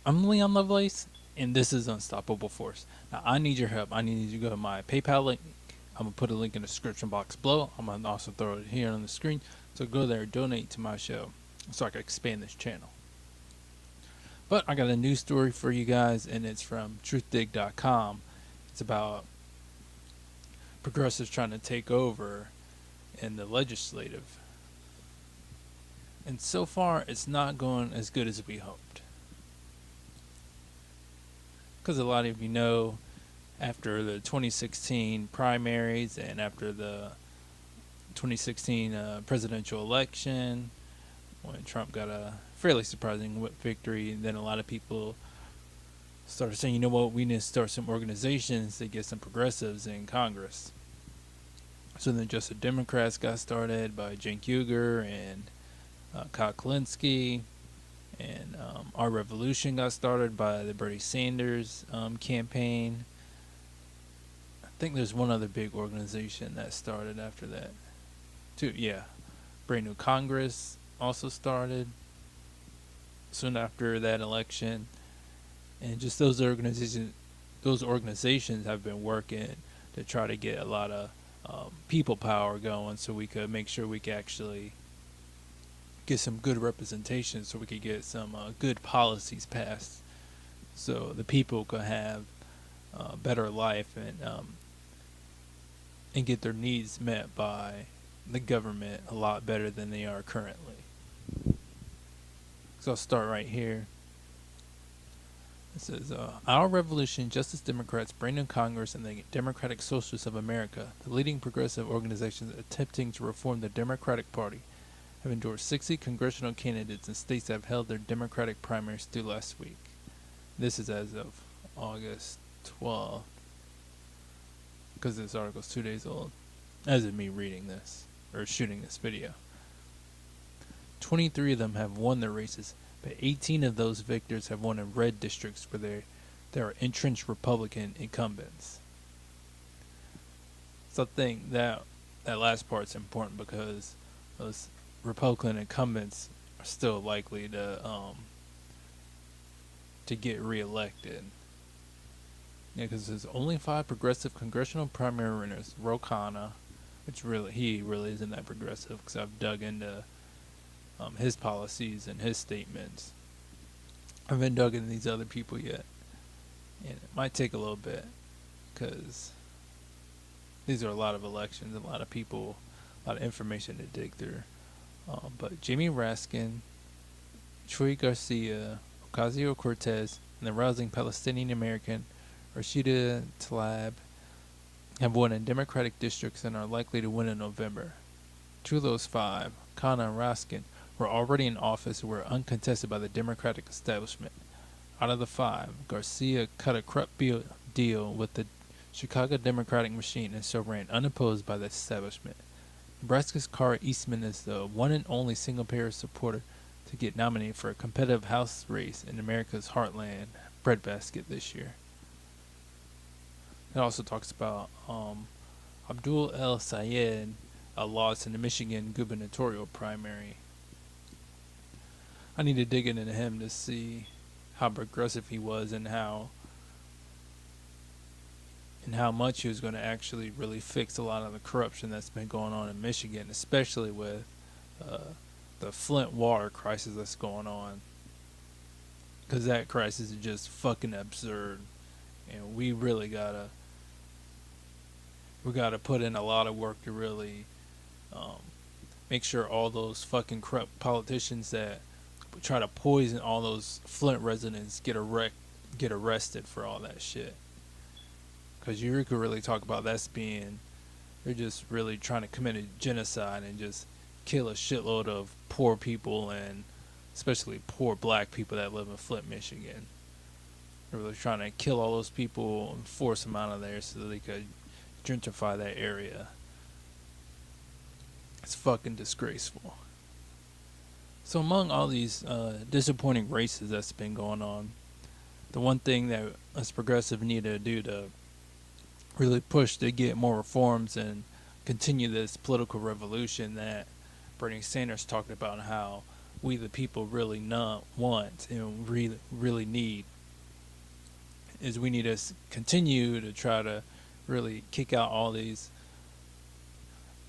I'm Leon Lovelace, and this is Unstoppable Force. Now, I need your help. I need you to go to my PayPal link. I'm going to put a link in the description box below. I'm going to also throw it here on the screen. So go there, donate to my show so I can expand this channel. But I got a news story for you guys, and it's from truthdig.com. It's about progressives trying to take over in the legislative. And so far, it's not going as good as we hoped. Because a lot of you know, after the 2016 primaries and after the 2016 presidential election, when Trump got a fairly surprising victory, then a lot of people started saying, you know what, we need to start some organizations to get some progressives in Congress. So then Just the Democrats got started by Cenk Uygur and Kyle Kulinski, and Our Revolution got started by the Bernie Sanders campaign. I think there's one other big organization that started after that, too. Yeah, Brand New Congress also started soon after that election, and just those organizations have been working to try to get a lot of people power going, so we could make sure we could actually get some good representation, so we could get some good policies passed, so the people could have a better life and get their needs met by the government a lot better than they are currently. So I'll start right here. It says, Our Revolution, Justice Democrats, Brand New Congress, and the Democratic Socialists of America, the leading progressive organizations attempting to reform the Democratic Party, have endorsed 60 congressional candidates in states that have held their Democratic primaries through last week. This is as of August 12th, because this article is 2 days old, as of me reading this, or shooting this video. 23 of them have won their races, but 18 of those victors have won in red districts where there are entrenched Republican incumbents. So I think that last part's important because those Republican incumbents are still likely to get reelected. Yeah, because there's only 5 progressive congressional primary winners. Ro Khanna, which he really isn't that progressive because I've dug into his policies and his statements. I haven't dug into these other people yet, and it might take a little bit because these are a lot of elections, a lot of people, a lot of information to dig through. But Jamie Raskin, Troy Garcia, Ocasio-Cortez, and the rousing Palestinian American Rashida Tlaib have won in Democratic districts and are likely to win in November. 2 of those 5, Khanna and Raskin, were already in office and were uncontested by the Democratic establishment. Out of the 5, Garcia cut a corrupt deal with the Chicago Democratic machine and so ran unopposed by the establishment. Nebraska's Kara Eastman is the one and only single-payer supporter to get nominated for a competitive House race in America's heartland breadbasket this year. It also talks about Abdul El Sayed lost in the Michigan gubernatorial primary. I need to dig into him to see how progressive he was and how much he was going to actually really fix a lot of the corruption that's been going on in Michigan, especially with the Flint water crisis that's going on. Because that crisis is just fucking absurd, and we gotta put in a lot of work to really make sure all those fucking corrupt politicians that try to poison all those Flint residents get arrested for all that shit. Because you could really talk about they're just really trying to commit a genocide and just kill a shitload of poor people, and especially poor black people that live in Flint, Michigan. They're really trying to kill all those people and force them out of there so that they could gentrify that area. It's fucking disgraceful. So among all these disappointing races that's been going on, the one thing that us progressive need to do to really push to get more reforms and continue this political revolution that Bernie Sanders talked about, and how we the people really not want and really need is we need to continue to try to really kick out all these,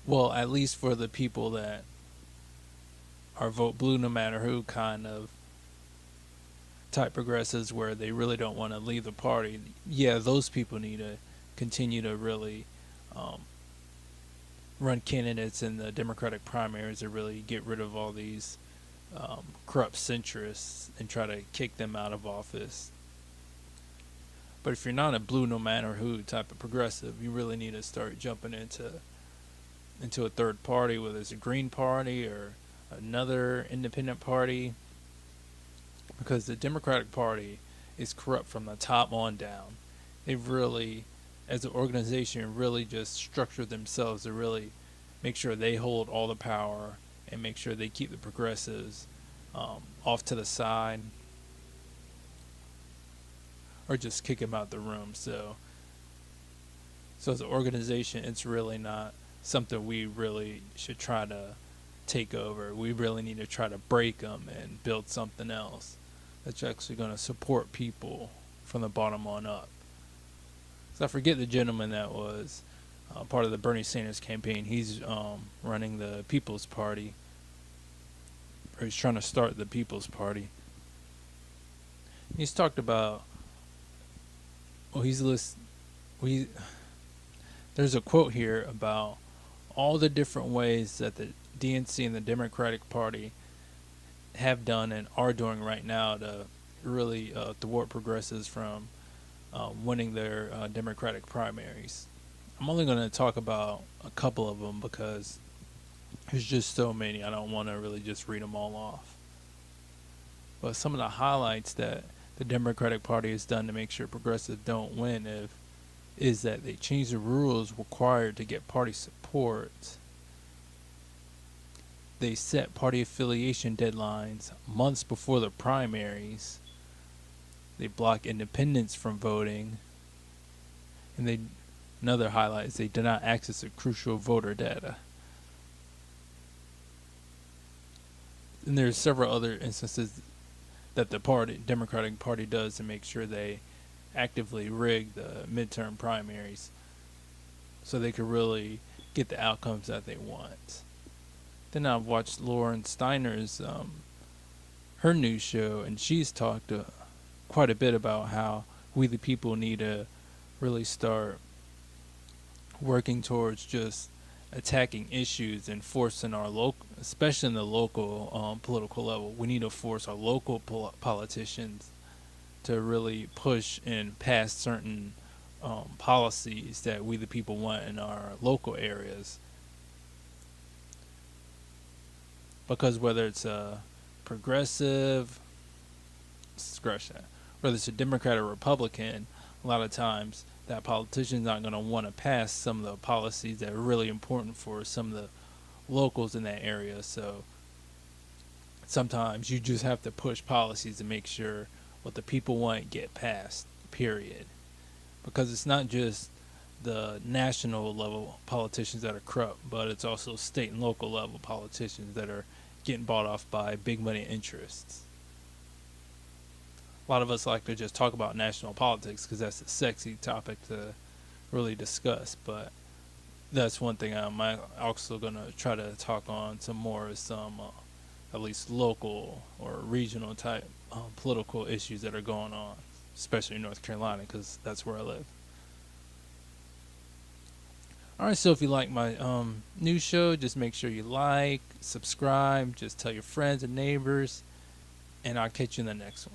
well, at least for the people that are vote blue no matter who kind of type progressives where they really don't want to leave the party. Yeah, those people need to continue to really run candidates in the Democratic primaries to really get rid of all these corrupt centrists and try to kick them out of office. But if you're not a blue no matter who type of progressive, you really need to start jumping into a third party, whether it's a Green Party or another independent party, because the Democratic Party is corrupt from the top on down. They've really, as an organization, really just structured themselves to really make sure they hold all the power and make sure they keep the progressives off to the side or just kick them out the room. So as an organization, it's really not something we really should try to take over. We really need to try to break them and build something else that's actually going to support people from the bottom on up. So I forget the gentleman that was part of the Bernie Sanders campaign. He's running the People's Party, or he's trying to start the People's Party. He's talked about, well, there's a quote here about all the different ways that the DNC and the Democratic Party have done and are doing right now to really thwart progressives from winning their Democratic primaries. I'm only going to talk about a couple of them because there's just so many. I don't want to really just read them all off. But some of the highlights that the Democratic Party has done to make sure progressives don't win is that they changed the rules required to get party support. They set party affiliation deadlines months before the primaries. They block independents from voting. And another highlight is they did not access the crucial voter data. And there's several other instances that the Democratic Party does to make sure they actively rig the midterm primaries so they could really get the outcomes that they want. Then I've watched Lauren Steiner's her news show, and she's talked quite a bit about how we the people need to really start working towards just attacking issues and forcing our local, especially in the local political level, we need to force our local politicians to really push and pass certain policies that we the people want in our local areas. Because whether it's a progressive, whether it's a Democrat or Republican, a lot of times that politician's not going to want to pass some of the policies that are really important for some of the locals in that area. So sometimes you just have to push policies to make sure what the people want get passed, period. Because it's not just the national level politicians that are corrupt, but it's also state and local level politicians that are getting bought off by big money interests. A lot of us like to just talk about national politics because that's a sexy topic to really discuss, but that's one thing I'm also going to try to talk on some more is some at least local or regional type political issues that are going on, especially in North Carolina because that's where I live. Alright, so if you like my news show, just make sure you like, subscribe, just tell your friends and neighbors, and I'll catch you in the next one.